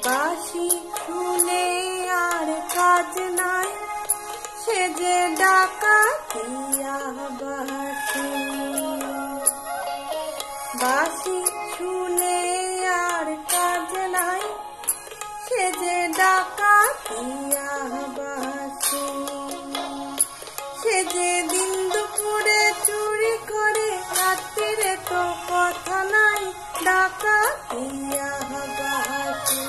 বাঁশি শুনে আর কাজ নাই, সে যে ডাকাতিয়া বাঁশি। বাঁশি শুনে আর কাজ নাই, সে যে ডাকাতিয়া বাঁশি। সে যে দিন দুপুরে চুরি করে, রাত্রিরে তো কথা নাই, ডাকাতিয়া বাঁশি।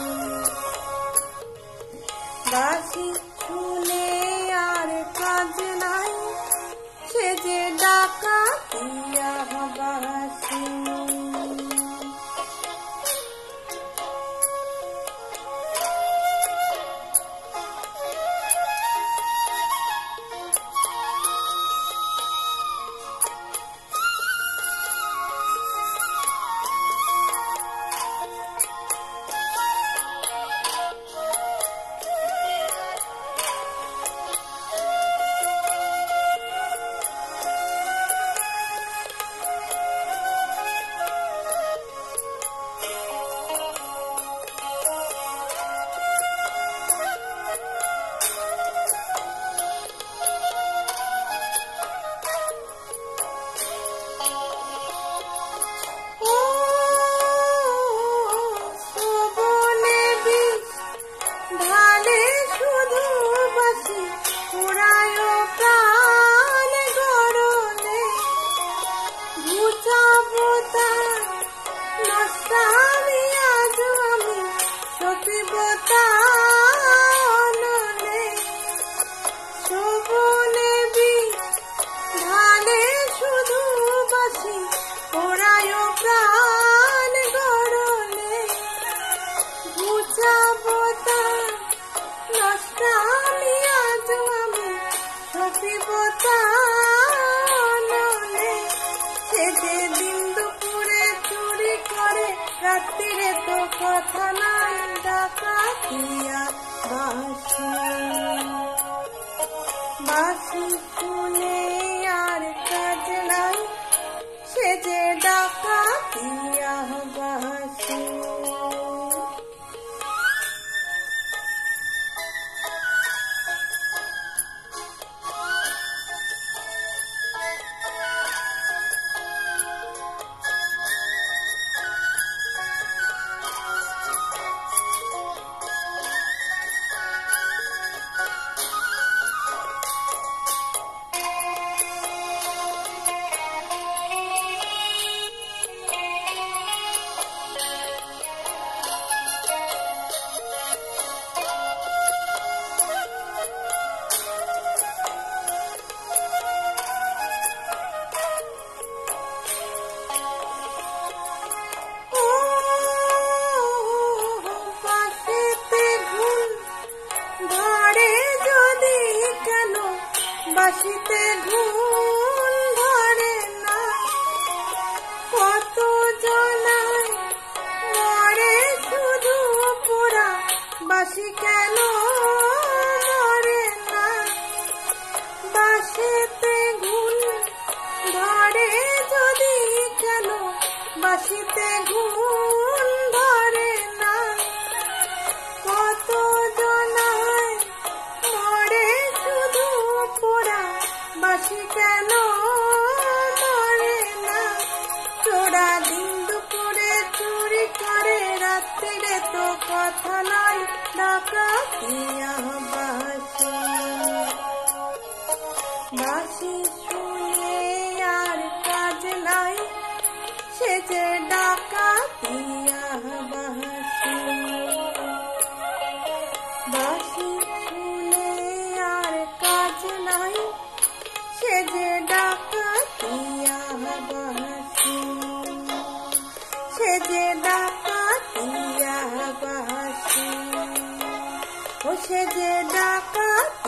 বাঁশি শুনে আর কাজ নাই, সে যে ডাকাতিয়া বাঁশি। রাত্রিরে তো কথা নাই, ডাকাতিয়া বাঁশি। বাঁশি শুনে আর কাজ নাই, সে যে ডাকাতিয়া বাঁশি। বাঁশিতে ঘুম ধরে না, কত জনায় মরে শুধু পোড়া, বাঁশি কেন মরে না। বাঁশিতে ঘুম ধরে যদি কেন, বাঁশিতে ঘুম ধরে না। কত জনায় মরে শুধু পোড়া, বাঁশি কেন মরে না। চোরা দিন দুপুরে চুরি করে, রাত্রিরে তো কথা নাই, ডাকাতিয়া বাঁশি। বাঁশি শুনে আর কাজ নাই, সে যে ডাকাতিয়া বাঁশি। বাঁশি শুনে আর কাজ নাই, সে যে ডাকাতিয়া বাঁশি। সে যে ডাকাতিয়া বাঁশি, ও সে যে ডাকাতিয়া।